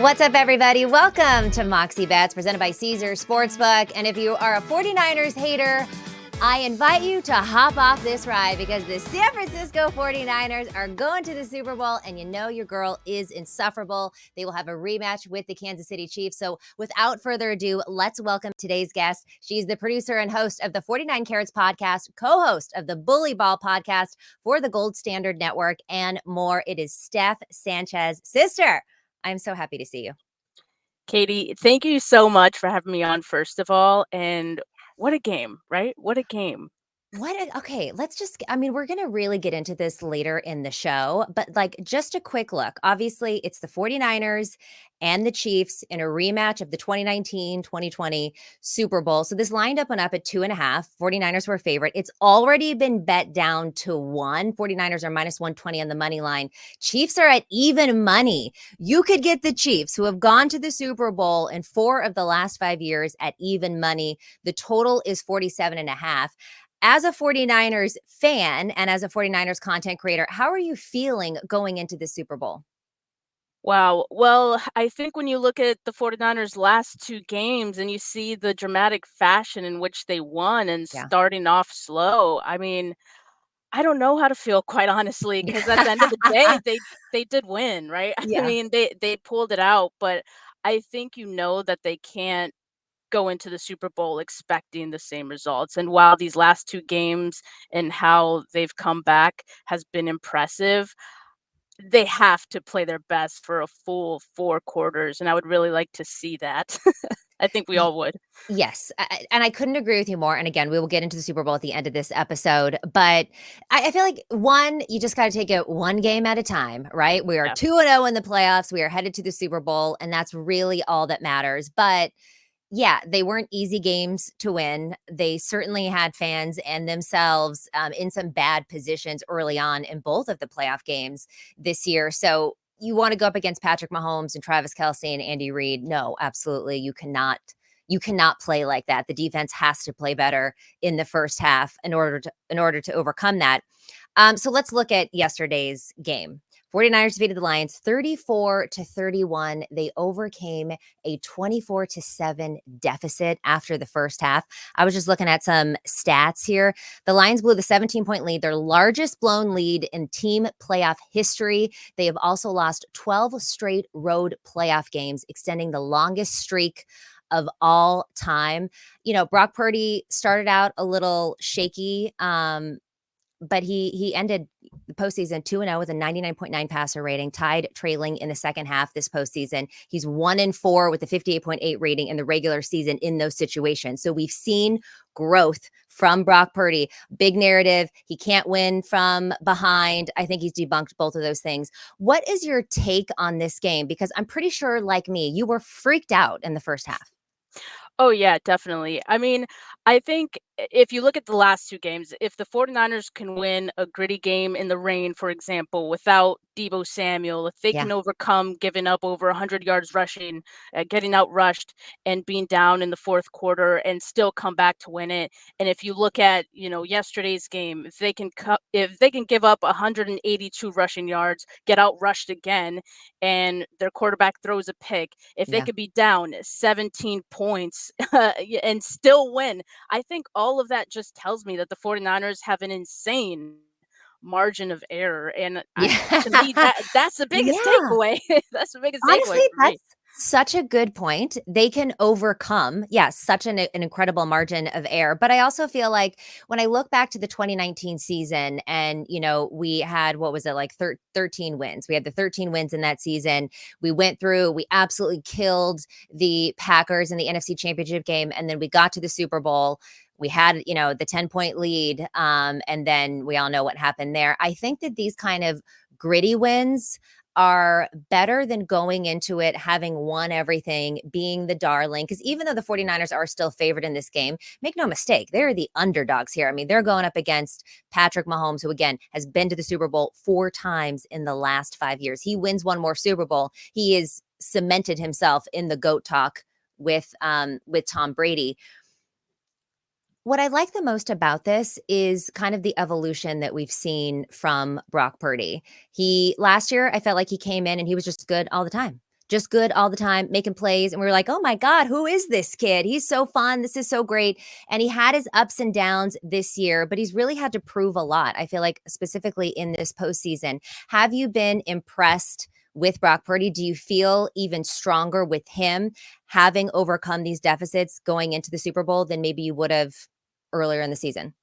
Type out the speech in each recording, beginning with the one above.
What's up, everybody? Welcome to Moxie Bets, presented by Caesar Sportsbook. And if you are a 49ers hater, I invite you to hop off this ride because the San Francisco 49ers are going to the Super Bowl, and you know your girl is insufferable. They will have a rematch with the Kansas City Chiefs. So without further ado, let's welcome today's guest. She's the producer and host of the 49 Carats podcast, co-host of the Bully Ball podcast for the Gold Standard Network, and more. It is Steph Sanchez. Sister, I'm so happy to see you. Katie, thank you so much for having me on, first of all. And what a game, right? What a game. Okay, we're going to really get into this later in the show, but just a quick look. Obviously, it's the 49ers and the Chiefs in a rematch of the 2019-2020 Super Bowl. So this lined up and up at 2.5. 49ers were favorite. It's already been bet down to 1. 49ers are minus 120 on the money line. Chiefs are at even money. You could get the Chiefs, who have gone to the Super Bowl in 4 of the last 5 years, at even money. The total is 47.5. As a 49ers fan and as a 49ers content creator, how are you feeling going into the Super Bowl? Wow. Well, I think when you look at the 49ers' last 2 games and you see the dramatic fashion in which they won and starting off slow, I mean, I don't know how to feel, quite honestly, because at the end of the day, they did win, right? Yeah. I mean, they pulled it out, but I think you know that they can't go into the Super Bowl expecting the same results. And while these last 2 games and how they've come back has been impressive, they have to play their best for a full 4 quarters, and I would really like to see that. I think we all would. Yes, and I couldn't agree with you more. And again, we will get into the Super Bowl at the end of this episode. But I feel like, one, you just got to take it one game at a time, right? We are 2-0 in the playoffs. We are headed to the Super Bowl, and that's really all that matters. But yeah, they weren't easy games to win. They certainly had fans and themselves in some bad positions early on in both of the playoff games this year. So you want to go up against Patrick Mahomes and Travis Kelce and Andy Reid? No, absolutely. You cannot play like that. The defense has to play better in the first half in order to overcome that. So let's look at yesterday's game. 49ers defeated the Lions 34-31. They overcame a 24-7 deficit after the first half. I was just looking at some stats here. The Lions blew the 17-point lead, their largest blown lead in team playoff history. They have also lost 12 straight road playoff games, extending the longest streak of all time. You know, Brock Purdy started out a little shaky, but he ended the postseason 2-0 with a 99.9 passer rating, tied trailing in the second half this postseason. He's 1-4 with a 58.8 rating in the regular season in those situations. So we've seen growth from Brock Purdy. Big narrative. He can't win from behind. I think he's debunked both of those things. What is your take on this game? Because I'm pretty sure, like me, you were freaked out in the first half. Oh, yeah, definitely. I mean, I think if you look at the last 2 games, if the 49ers can win a gritty game in the rain, for example, without Deebo Samuel, if they can overcome giving up over 100 yards rushing, getting out rushed and being down in the fourth quarter and still come back to win it. And if you look at, yesterday's game, if they can give up 182 rushing yards, get out rushed again, and their quarterback throws a pick, if they could be down 17 points and still win, I think all of that just tells me that the 49ers have an insane margin of error. And to me, that's the biggest takeaway. That's the biggest Honestly, takeaway for me. that's such a good point. They can overcome, such an incredible margin of error. But I also feel like when I look back to the 2019 season and, we had, 13 wins. We had the 13 wins in that season. We went through, we absolutely killed the Packers in the NFC Championship game. And then we got to the Super Bowl. We had, the 10-point lead. And then we all know what happened there. I think that these kind of gritty wins are better than going into it having won everything, being the darling. Because even though the 49ers are still favored in this game, make no mistake, they're the underdogs here. I mean, they're going up against Patrick Mahomes, who, again, has been to the Super Bowl 4 times in the last 5 years. He wins one more Super Bowl. He is cemented himself in the GOAT talk with Tom Brady. What I like the most about this is kind of the evolution that we've seen from Brock Purdy. Last year, I felt like he came in and he was just good all the time. just good all the time, making plays. And we were like, oh my God, who is this kid? He's so fun. This is so great. And he had his ups and downs this year, but he's really had to prove a lot. I feel like specifically in this postseason. Have you been impressed with Brock Purdy? Do you feel even stronger with him having overcome these deficits going into the Super Bowl than maybe you would have earlier in the season?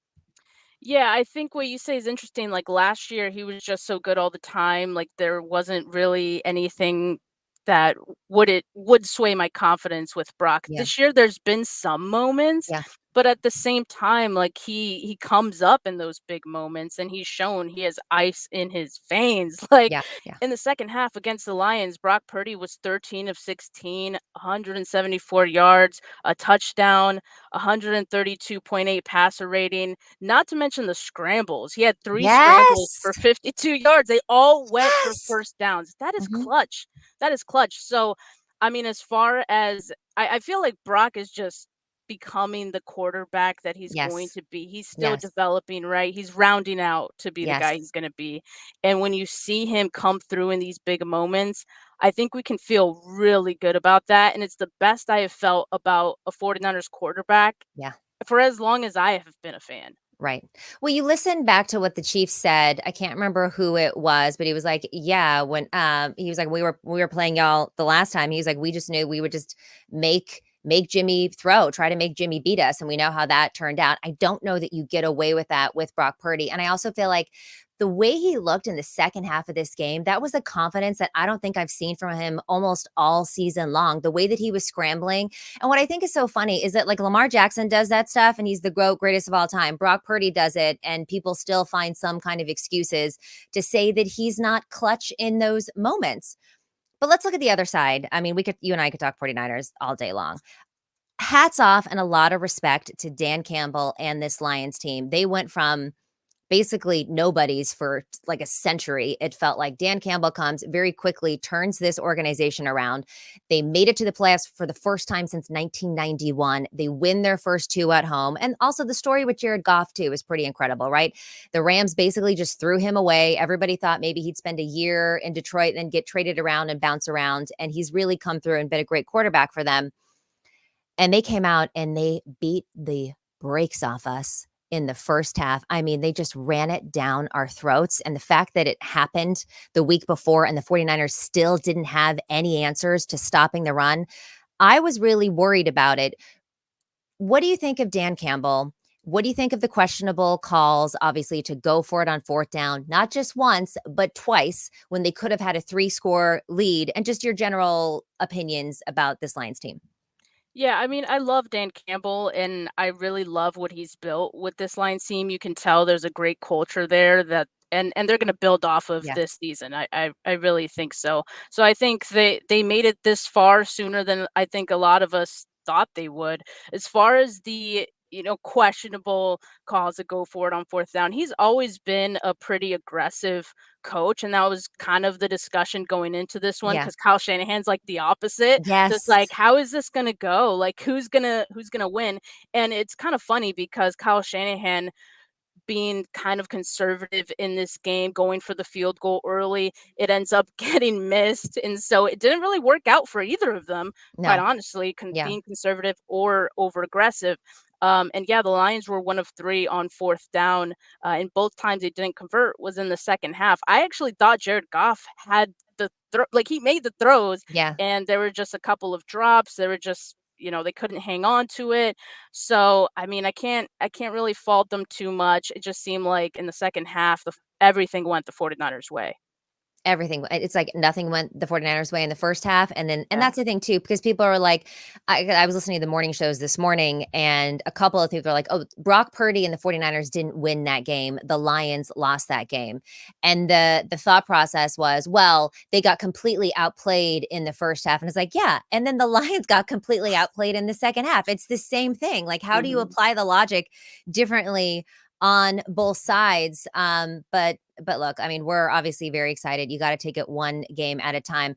Yeah, I think what you say is interesting. Like last year, he was just so good all the time. Like there wasn't really anything that would sway my confidence with Brock. Yeah. This year, there's been some moments, Yeah. but at the same time, like he comes up in those big moments, and he's shown he has ice in his veins. Like Yeah. Yeah. in the second half against the Lions, Brock Purdy was 13 of 16, 174 yards, a touchdown, 132.8 passer rating, not to mention the scrambles. He had 3 scrambles Yes. for 52 yards. They all went for Yes. first downs. That is Mhm. clutch. That is clutch. So, I mean, as far as I feel like Brock is just becoming the quarterback that he's going Yes. to be. He's still Yes. developing, right? He's rounding out to be the guy Yes. he's going to be. And when you see him come through in these big moments, I think we can feel really good about that. And it's the best I have felt about a 49ers quarterback Yeah. for as long as I have been a fan. Right. Well, you listen back to what the chief said. I can't remember who it was, but he was like, "Yeah, when he was like we were playing y'all the last time. He was like, we just knew we would just make Jimmy throw, try to make Jimmy beat us, and we know how that turned out. I don't know that you get away with that with Brock Purdy, and I also feel like the way he looked in the second half of this game, that was a confidence that I don't think I've seen from him almost all season long. The way that he was scrambling, and what I think is so funny is that like Lamar Jackson does that stuff and he's the greatest of all time. Brock Purdy does it and people still find some kind of excuses to say that he's not clutch in those moments. But let's look at the other side. I mean, you and I could talk 49ers all day long. Hats off and a lot of respect to Dan Campbell and this Lions team. They went from basically nobody's for like a century. It felt like Dan Campbell comes very quickly, turns this organization around. They made it to the playoffs for the first time since 1991. They win their first two at home. And also the story with Jared Goff, too, is pretty incredible, right? The Rams basically just threw him away. Everybody thought maybe he'd spend a year in Detroit and then get traded around and bounce around. And he's really come through and been a great quarterback for them. And they came out and they beat the brakes off us in the first half. I mean, they just ran it down our throats. And the fact that it happened the week before and the 49ers still didn't have any answers to stopping the run, I was really worried about it. What do you think of Dan Campbell? What do you think of the questionable calls, obviously, to go for it on fourth down, not just once, but twice when they could have had a 3-score lead? And just your general opinions about this Lions team. Yeah, I mean, I love Dan Campbell, and I really love what he's built with this Lions team. You can tell there's a great culture there that and they're going to build off of Yeah. this season. I really think so. So I think they made it this far sooner than I think a lot of us thought they would. As far as the questionable calls that go for it on fourth down, he's always been a pretty aggressive coach, and that was kind of the discussion going into this one Yeah. because Kyle Shanahan's like the opposite. So it's Yes. like, how is this gonna go? Like, who's gonna win? And it's kind of funny because Kyle Shanahan being kind of conservative in this game, going for the field goal early, it ends up getting missed, and so it didn't really work out for either of them, quite No. honestly, Yeah. being conservative or over aggressive. And yeah, the Lions were 1 of 3 on fourth down, and both times they didn't convert was in the second half. I actually thought Jared Goff had like he made the throws, Yeah. and there were just a couple of drops. There were just they couldn't hang on to it. So, I mean, I can't really fault them too much. It just seemed like in the second half, everything went the 49ers way. Everything it's like nothing went the 49ers way in the first half, and Yeah. that's the thing too, because people are like I was listening to the morning shows this morning, and a couple of people are like, "Oh, Brock Purdy and the 49ers didn't win that game. The Lions lost that game." And the thought process was, "Well, they got completely outplayed in the first half." And it's like, "Yeah." And then the Lions got completely outplayed in the second half. It's the same thing. Like, how do you Mhm. apply the logic differently on both sides? But look, I mean, we're obviously very excited. You got to take it one game at a time.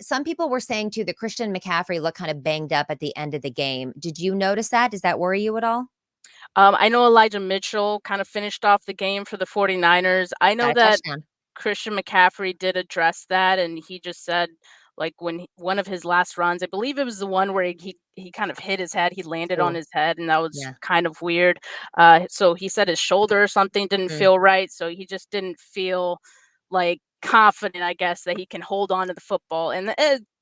Some people were saying too that Christian McCaffrey looked kind of banged up at the end of the game. Did you notice that? Does that worry you at all? I know Elijah Mitchell kind of finished off the game for the 49ers. I know Got a that touchdown. Christian McCaffrey did address that, and he just said, like when one of his last runs, I believe it was the one where he kind of hit his head. He landed on Ooh, his head, and that was yeah. kind of weird. So he said his shoulder or something didn't Mm, feel right, so he just didn't feel like confident, I guess, that he can hold on to the football. And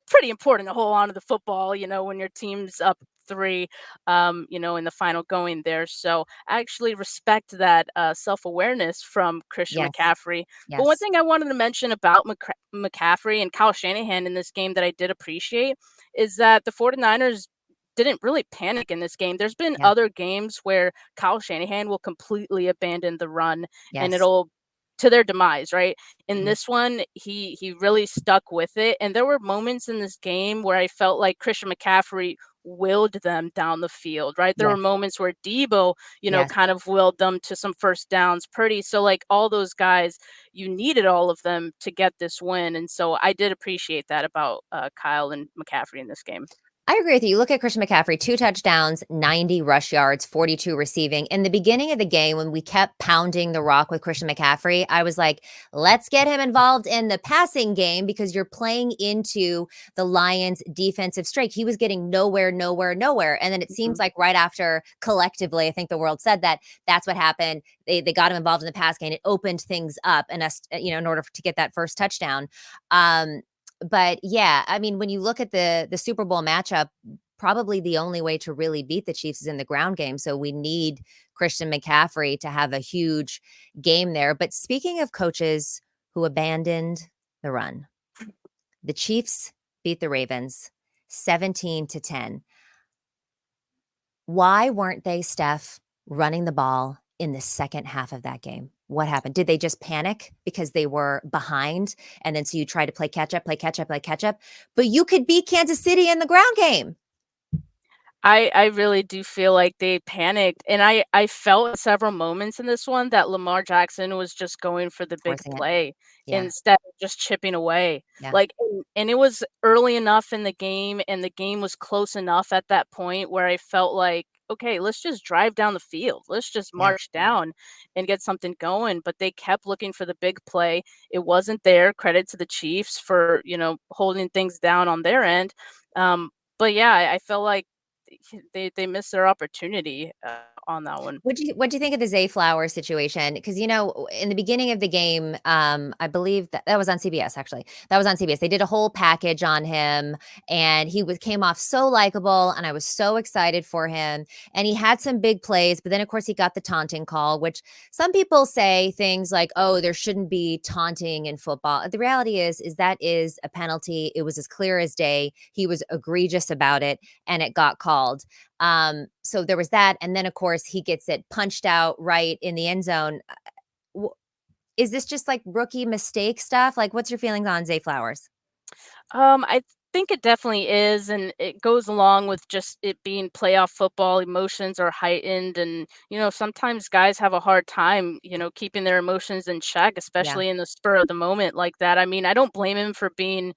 pretty important to hold on to the football, when your team's up three, in the final going there. So I actually respect that self-awareness from Christian yes, McCaffrey. But one yes, thing I wanted to mention about McCaffrey and Kyle Shanahan in this game that I did appreciate is that the 49ers didn't really panic in this game. There's been yeah, other games where Kyle Shanahan will completely abandon the run and yes. it'll to their demise, right? In Mhm, this one, he really stuck with it, and there were moments in this game where I felt like Christian McCaffrey willed them down the field, right? There were yes, moments where Debo, yes. kind of willed them to some first downs. Purdy, so like all those guys, you needed all of them to get this win, and so I did appreciate that about Kyle and McCaffrey in this game. I agree with you. You look at Christian McCaffrey, 2 touchdowns, 90 rush yards, 42 receiving. In the beginning of the game, when we kept pounding the rock with Christian McCaffrey, I was like, let's get him involved in the passing game because you're playing into the Lions' defensive strike. He was getting nowhere, nowhere, nowhere. And then it seems Mhm. like right after, collectively, I think the world said that that's what happened. They got him involved in the pass game. It opened things up and us, in order to get that first touchdown. Um, but yeah, I mean, when you look at the Super Bowl matchup, probably the only way to really beat the Chiefs is in the ground game. So we need Christian McCaffrey to have a huge game there. But speaking of coaches who abandoned the run, the Chiefs beat the Ravens 17-10. Why weren't they, Steph, running the ball in the second half of that game? What happened? Did they just panic because they were behind? And then so you try to play catch up, play catch up, play catch up. But you could beat Kansas City in the ground game. I really do feel like they panicked, and I felt in several moments in this one that Lamar Jackson was just going for the big Forcing it. play Yeah. instead of just chipping away. Yeah. Like, and it was early enough in the game, and the game was close enough at that point where I felt like, okay, let's just drive down the field. Let's just Yeah. march down and get something going. But they kept looking for the big play. It wasn't there. Credit to the Chiefs for, holding things down on their end. But yeah, I felt like they missed their opportunity, on that one. What'd you think of the Zay Flowers situation? Because, in the beginning of the game, I believe that was on CBS, actually. That was on CBS. They did a whole package on him, and he came off so likable, and I was so excited for him. And he had some big plays, but then, of course, he got the taunting call, which some people say things like, "Oh, there shouldn't be taunting in football." The reality is that is a penalty. It was as clear as day. He was egregious about it, and it got called. So there was that, and then, of course, he gets it punched out right in the end zone. W Is this just, like, rookie mistake stuff? Like, what's your feelings on Zay Flowers? I think it definitely is, and it goes along with just it being playoff football. Emotions are heightened, and sometimes guys have a hard time, keeping their emotions in check, Yeah, especially in the spur of the moment like that. I mean, I don't blame him for being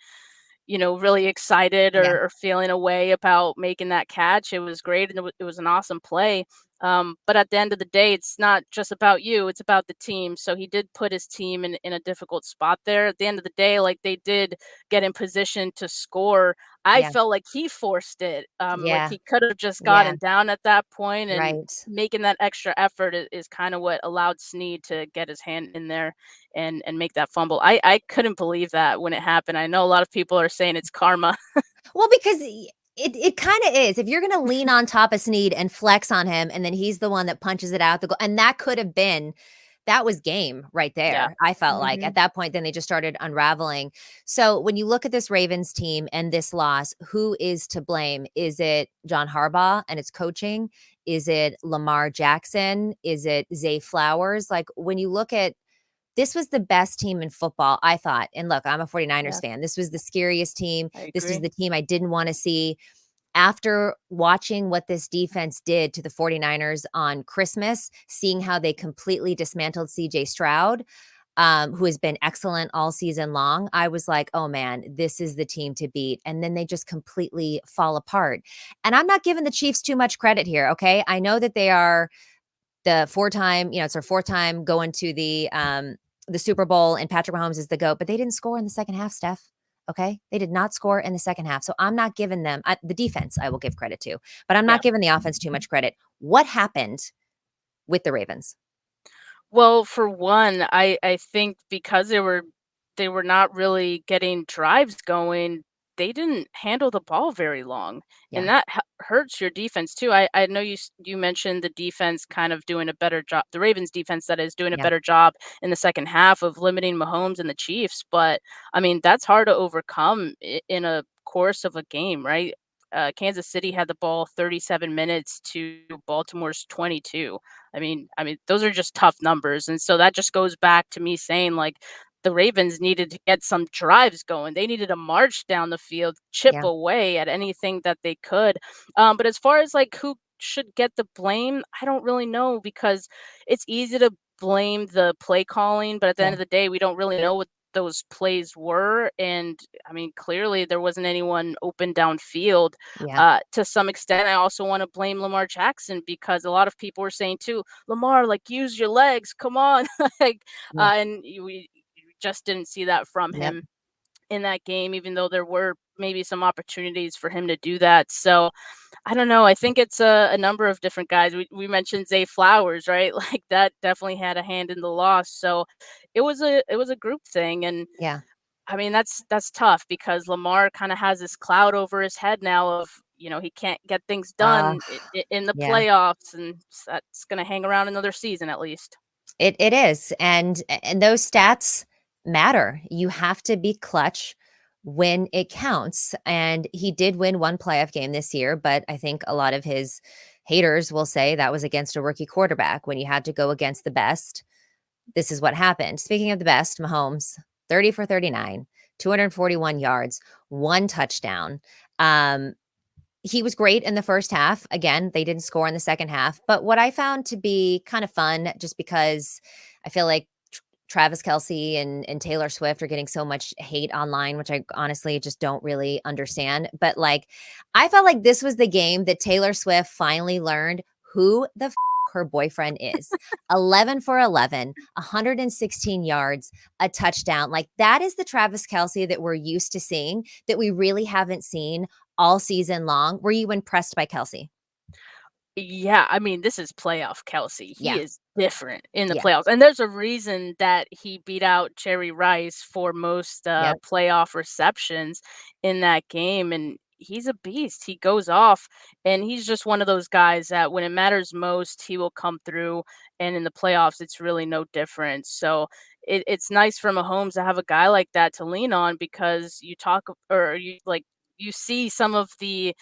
really excited yeah, or feeling a way about making that catch. It was great and it was an awesome play. But at the end of the day, it's not just about you, it's about the team. So he did put his team in a difficult spot there. At the end of the day, like they did get in position to score. I yeah, felt like he forced it. Like yeah, he could have just yeah, gotten down at that point, and right. making that extra effort is kind of what allowed Snead to get his hand in there and make that fumble. I couldn't believe that when it happened. I know a lot of people are saying it's karma. Well, because it kinda is. If you're gonna lean on top of Snead and flex on him, and then he's the one that punches it out the goal, and that could have been that was game right Yeah. there, I felt like. At Mhm. that point, then they just started unraveling. So, when you look at this Ravens team and this loss, who is to blame? Is it John Harbaugh and its coaching? Is it Lamar Jackson? Is it Zay Flowers? Like, when you look at this was the best team in football, I thought. And look, I'm a 49ers Yeah, fan. This was the scariest team. I This was agree. the team I didn't wanna see. After watching what this defense did to the 49ers on Christmas, seeing how they completely dismantled CJ Stroud, who has been excellent all season long, I was like, "Oh, man, this is the team to beat," and then they just completely fall apart. And I'm not giving the Chiefs too much credit here, okay? I know that they are the four-time, it's their fourth time going to the Super Bowl, and Patrick Mahomes is the GOAT, but they didn't score in the second half, Steph. Okay. They did not score in the second half. So I'm not giving them the defense, I will give credit to, but I'm Yeah. not giving the offense too much credit. What happened with the Ravens? Well, for one, I think because they were not really getting drives going, they didn't handle the ball very long, Yeah. and that hurts your defense too. I know you mentioned the defense kind of doing a better job. The Ravens defense that is doing a Yeah. better job in the second half of limiting Mahomes and the Chiefs, but I mean that's hard to overcome in a course of a game, right? Kansas City had the ball 37 minutes to Baltimore's 22. I mean, those are just tough numbers, and so that just goes back to me saying like the Ravens needed to get some drives going. They needed to march down the field, chip Yeah. away at anything that they could. But as far as like who should get the blame, I don't really know because it's easy to blame the play calling, but at the end Yeah. of the day, we don't really know what those plays were. And I mean, clearly there wasn't anyone open downfield. Yeah. To some extent, I also want to blame Lamar Jackson because a lot of people were saying too, Lamar, like use your legs, come on, like, Yeah. and you just didn't see that from Yep. him in that game, even though there were maybe some opportunities for him to do that. So I don't know. I think it's a number of different guys. We mentioned Zay Flowers, right? Like that definitely had a hand in the loss. So it was a group thing, and Yeah. I mean, that's tough because Lamar kind of has this cloud over his head now of, he can't get things Uh, done in the yeah. playoffs, and that's going to hang around another season at least. It is, and those stats matter. You have to be clutch when it counts, and he did win one playoff game this year, but I think a lot of his haters will say that was against a rookie quarterback. When you had to go against the best, this is what happened. Speaking of the best, Mahomes, 30 for 39, 241 yards, 1 touchdown. Um, he was great in the first half. Again, they didn't score in the second half. But what I found to be kind of fun, just because I feel like Travis Kelce and Taylor Swift are getting so much hate online, which I honestly just don't really understand. But like, I felt like this was the game that Taylor Swift finally learned who the her boyfriend is. 11 for 11, 116 yards, a touchdown. Like, that is the Travis Kelce that we're used to seeing, that we really haven't seen all season long. Were you impressed by Kelce? Yeah, I mean, this is playoff Kelsey. He Yeah. is different in the Yeah. playoffs, and there's a reason that he beat out Jerry Rice for most Yep. playoff receptions in that game, and he's a beast. He goes off, and he's just one of those guys that when it matters most, he will come through, and in the playoffs, it's really no different. So it's nice for Mahomes to have a guy like that to lean on because you talk or you see some of the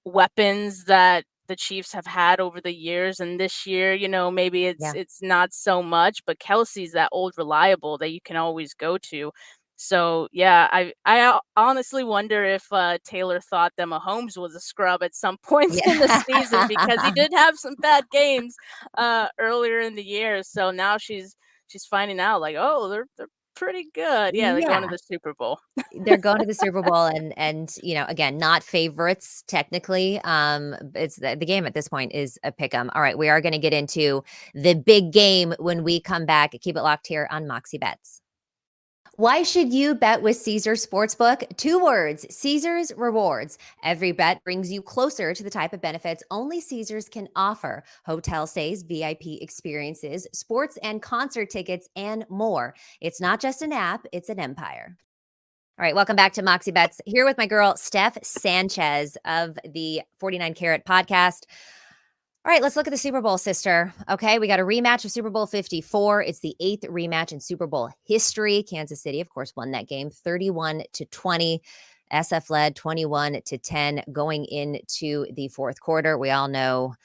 weapons that the Chiefs have had over the years, and this year, maybe Yeah. it's not so much, but Kelsey's that old reliable that you can always go to. So yeah, honestly wonder if Taylor thought that Mahomes was a scrub at some points in the season because he Yeah. did have some bad games earlier in the year. So now she's finding out like, oh, they're pretty good. Yeah, they're going to Yeah. the Super Bowl. They're going to the Super Bowl, and again, not favorites technically. It's the game at this point is a pick 'em. All right, we are going to get into the big game when we come back. Keep it locked here on Moxie Bets. Why should you bet with Caesars Sportsbook? 2 words: Caesars Rewards. Every bet brings you closer to the type of benefits only Caesars can offer: hotel stays, VIP experiences, sports and concert tickets, and more. It's not just an app, it's an empire. All right, welcome back to Moxie Bets. Here with my girl, Steph Sanchez of the 49 Carat podcast. All right, let's look at the Super Bowl, sister. Okay, we got a rematch of Super Bowl 54. It's the 8th rematch in Super Bowl history. Kansas City, of course, won that game 31-20. SF led 21-10 going into the fourth quarter. We all know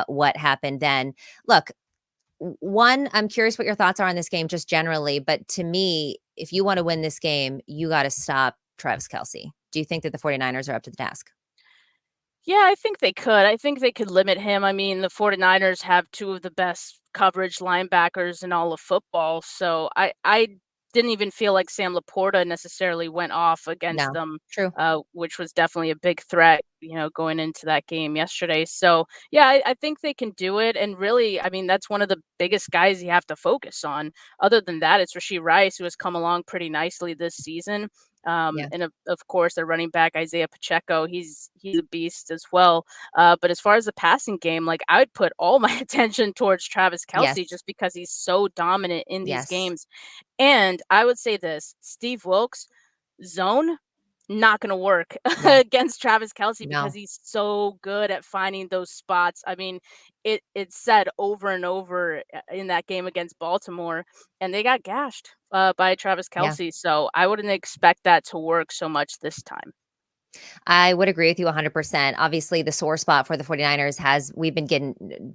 what happened then. Look, one, I'm curious what your thoughts are on this game just generally, but to me, if you want to win this game, you got to stop Travis Kelce. Do you think that the 49ers are up to the task? Yeah, I think they could. I think they could limit him. I mean, the 49ers have two of the best coverage linebackers in all of football. So I didn't even feel like Sam Laporta necessarily went off against No. them, True. which was definitely a big threat, going into that game yesterday. So yeah, I think they can do it. And really, I mean, that's one of the biggest guys you have to focus on. Other than that, it's Rasheed Rice, who has come along pretty nicely this season. Yeah. And of course, their running back Isaiah Pacheco, he's a beast as well. But as far as the passing game, like I would put all my attention towards Travis Kelce Yes. just because he's so dominant in these Yes. games. And I would say this, Steve Wilkes zone not going to work Yeah. against Travis Kelce because No. he's so good at finding those spots. I mean, it's said over and over in that game against Baltimore, and they got gashed by Travis Yeah. Kelce. So I wouldn't expect that to work so much this time. I would agree with you 100%. Obviously, the sore spot for the 49ers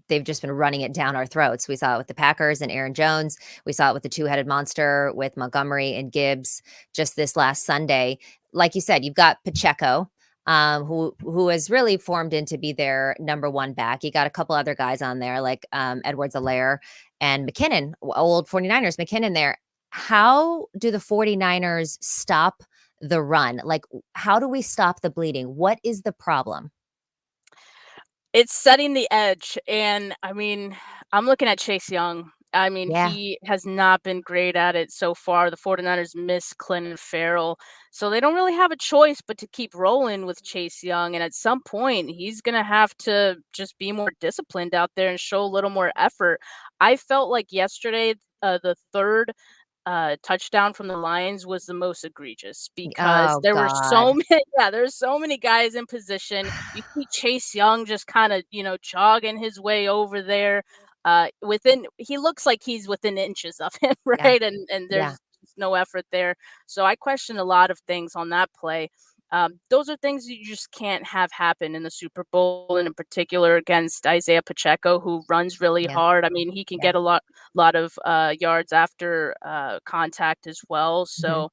they've just been running it down our throats. We saw it with the Packers and Aaron Jones. We saw it with the two-headed monster with Montgomery and Gibbs just this last Sunday. Like you said, you've got Pacheco, who has really formed into be their number one back. You got a couple other guys on there like Edwards-Helaire and McKinnon, old 49ers McKinnon there. How do the 49ers stop the run? Like, how do we stop the bleeding? What is the problem? It's setting the edge, and I mean, I'm looking at Chase Young. I mean, Yeah, he has not been great at it so far. The 49ers miss Clinton Farrell, so they don't really have a choice but to keep rolling with Chase Young, and at some point, he's gonna have to just be more disciplined out there and show a little more effort. I felt like yesterday, the 3rd touchdown from the Lions was the most egregious because oh there were so god. many there's so many guys in position. You see Chase Young just kinda, jogging his way over there. Within he looks like he's within inches of him, Yeah, right? And yeah, there's just no effort there. So I question a lot of things on that play. Those are things you just can't have happen in the Super Bowl, and in particular against Isaiah Pacheco, who runs really yeah, hard. I mean, he can yeah. get a lot of yards after contact as well. Mhm. So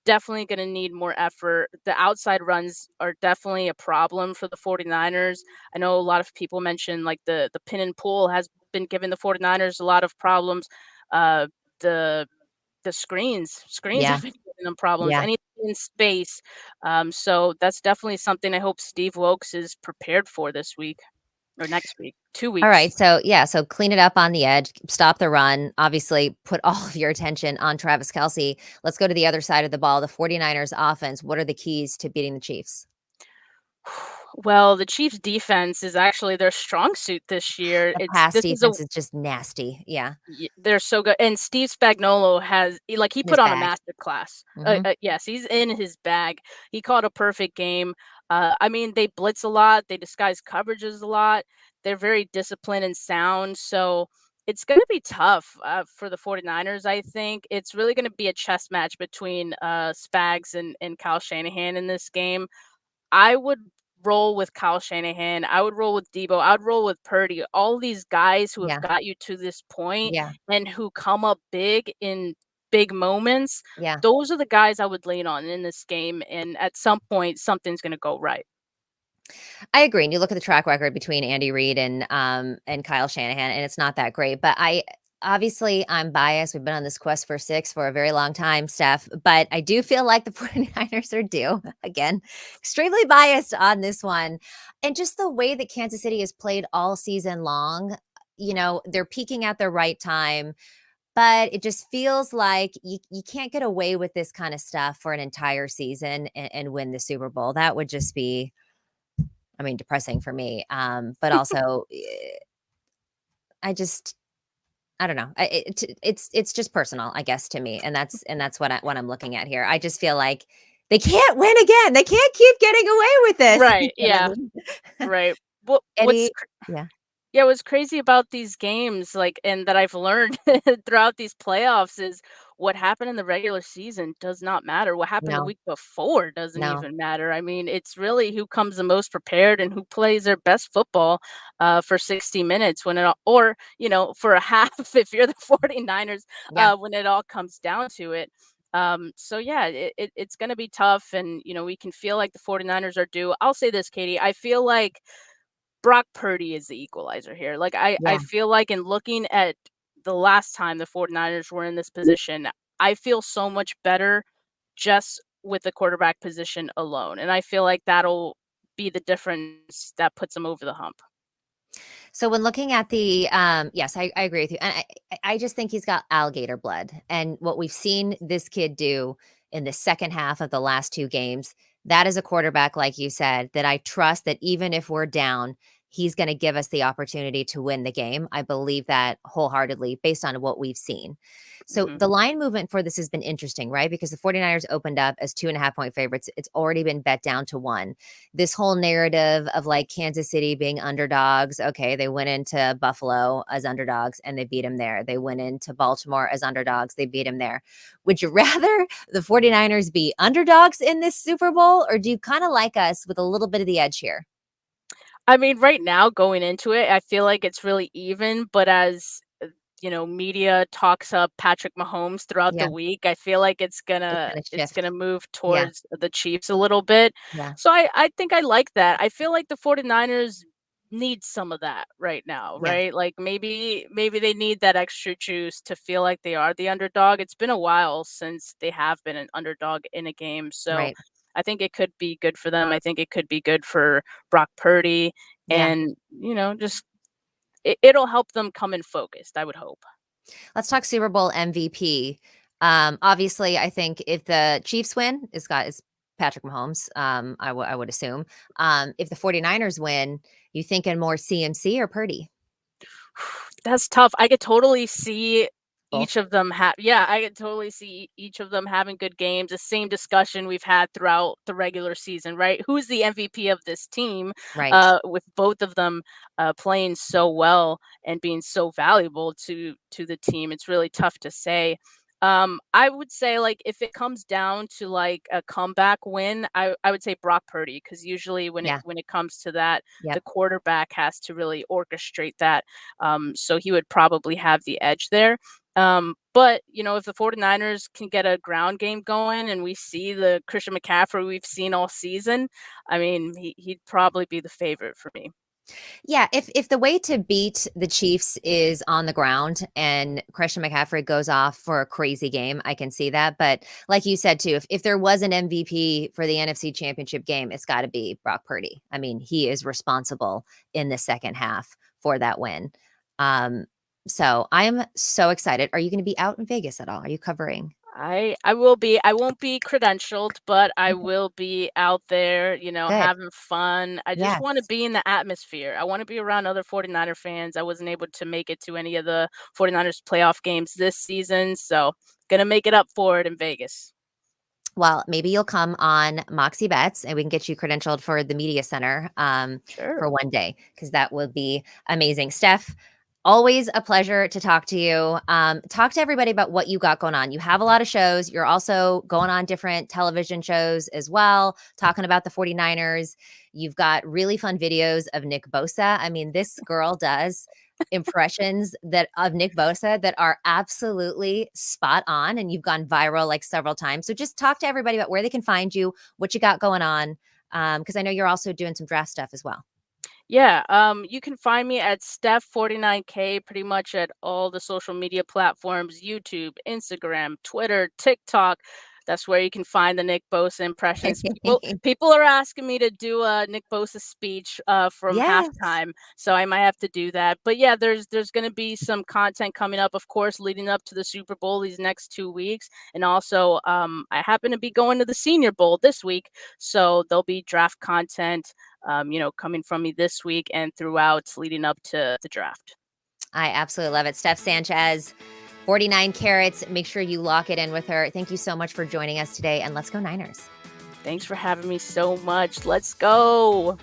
definitely going to need more effort. The outside runs are definitely a problem for the 49ers. I know a lot of people mention like the pin and pull has been giving the 49ers a lot of problems. The the screens Yeah, have been giving them problems. yeah. Anything in space. So that's definitely something I hope Steve Wilkes is prepared for this week or next week. 2 All weeks. right, so yeah, so clean it up on the edge, stop the run, obviously put all of your attention on Travis Kelce. Let's go to the other side of the ball, the 49ers offense. What are the keys to beating the Chiefs? Well, the Chiefs' defense is actually their strong suit this year. The It's pass this is a defense is just nasty. Yeah, they're so good, and Steve Spagnuolo he his put on a bag. master class. Mhm. Yes, he's in his bag. He called a perfect game. I mean, they blitz a lot, they disguise coverages a lot. They're very disciplined and sound, so it's gonna be tough, for the 49ers, I think. It's really gonna be a chess match between, Spags and Kyle Shanahan in this game. I would roll with Kyle Shanahan. I would roll with Debo. I would roll with Purdy. All these guys who have Yeah, got you to this point yeah, and who come up big in big moments, yeah. those are the guys I would lean on in this game. And at some point, something's going to go right. I agree, and you look at the track record between Andy Reid and Kyle Shanahan, and it's not that great, but I'm biased. We've been on this quest for 6 for a very long time, Steph, but I do feel like the 49ers are due. Again, extremely biased on this one, and just the way that Kansas City has played all season long, they're peaking at the right time, but it just feels like you can't get away with this kind of stuff for an entire season and win the Super Bowl. That would just be, I mean, depressing for me. But also, I don't know. It's just personal, I guess, to me, and that's what I'm looking at here. I just feel like they can't win again. They can't keep getting away with this. You Right. know what I Yeah. mean? Right. What Eddie, yeah, Yeah, what's crazy about these games, like, and that I've learned throughout these playoffs is what happened in the regular season does not matter. What happened the no, week before doesn't no, even matter. I mean, it's really who comes the most prepared and who plays their best football for 60 minutes when or, for a half if you're the 49ers yeah, when it all comes down to it. So yeah, it's going to be tough. And, we can feel like the 49ers are due. I'll say this, Katie, I feel like Brock Purdy is the equalizer here. Like, I yeah. feel like in looking at the last time the 49ers were in this position, I feel so much better just with the quarterback position alone, and I feel like that'll be the difference that puts them over the hump. So when looking at yes, I agree with you, and I just think he's got alligator blood, and what we've seen this kid do in the second half of the last 2 games. That is a quarterback, like you said, that I trust that even if we're down, he's gonna give us the opportunity to win the game. I believe that wholeheartedly based on what we've seen. So Mhm. the line movement for this has been interesting, right? Because the 49ers opened up as 2.5-point favorites. It's already been bet down to 1. This whole narrative of like Kansas City being underdogs. Okay, they went into Buffalo as underdogs and they beat them there. They went into Baltimore as underdogs. They beat them there. Would you rather the 49ers be underdogs in this Super Bowl, or do you kind of like us with a little bit of the edge here? I mean, right now going into it, I feel like it's really even, but as media talks up Patrick Mahomes throughout the Yeah, week, I feel like it's it's gonna gonna it's gonna shift. move Yeah, towards the Chiefs a little bit. yeah, So I think I like that. I feel like the 49ers need some of that right now, yeah, right? Like maybe they need that extra juice to feel like they are the underdog. It's been a while since they have been an underdog in a game. So right. I think it could be good for them. I think it could be good for Brock Purdy Yeah. and just it'll help them come in focused, I would hope. Let's talk Super Bowl MVP. Obviously, I think if the Chiefs win, it's Patrick Mahomes. I would assume. If the 49ers win, you thinking more CMC or Purdy? That's tough. I could totally see each Both. of them have yeah, I could totally see each of them having good games. The same discussion we've had throughout the regular season, right? Who's the MVP of this team? Right. With both of them playing so well and being so valuable to the team, it's really tough to say. I would say like if it comes down to like a comeback win, I would say Brock Purdy because usually Yeah. when it comes to that, the Yep. quarterback has to really orchestrate that so he would probably have the edge there. But, if the 49ers can get a ground game going and we see the Christian McCaffrey we've seen all season, I mean, he'd probably be the favorite for me. Yeah, if the way to beat the Chiefs is on the ground and Christian McCaffrey goes off for a crazy game, I can see that. But like you said too, if there was an MVP for the NFC Championship game, it's got to be Brock Purdy. I mean, he is responsible in the second half for that win. Um, so I'm so excited. Are you going to be out in Vegas at all? Are you covering? I will be. I won't be credentialed, but I Okay, will be out there, good. having fun. I just want to Yes. be in the atmosphere. I want to be around other 49er fans. I wasn't able to make it to any of the 49ers playoff games this season, so gonna make it up for it in Vegas. Well, maybe you'll come on Moxie Bets and we can get you credentialed for the media center Sure. for one day because that would be amazing. Steph, always a pleasure to talk to you. Talk to everybody about what you got going on. You have a lot of shows. You're also going on different television shows as well, talking about the 49ers. You've got really fun videos of Nick Bosa. I mean, this girl does impressions that of Nick Bosa that are absolutely spot on and you've gone viral like several times. So just talk to everybody about where they can find you, what you got going on because I know you're also doing some draft stuff as well. Yeah, you can find me at Steph49K pretty much at all the social media platforms, YouTube, Instagram, Twitter, TikTok. That's where you can find the Nick Bosa impressions. People are asking me to do a Nick Bosa speech from Yes. halftime, so I might have to do that. But yeah, there's going to be some content coming up, of course, leading up to the Super Bowl these next 2 weeks, and also I happen to be going to the Senior Bowl this week, so there'll be draft content coming from me this week and throughout leading up to the draft. I absolutely love it. Steph Sanchez, 49 carats. Make sure you lock it in with her. Thank you so much for joining us today and let's go Niners. Thanks for having me so much. Let's go.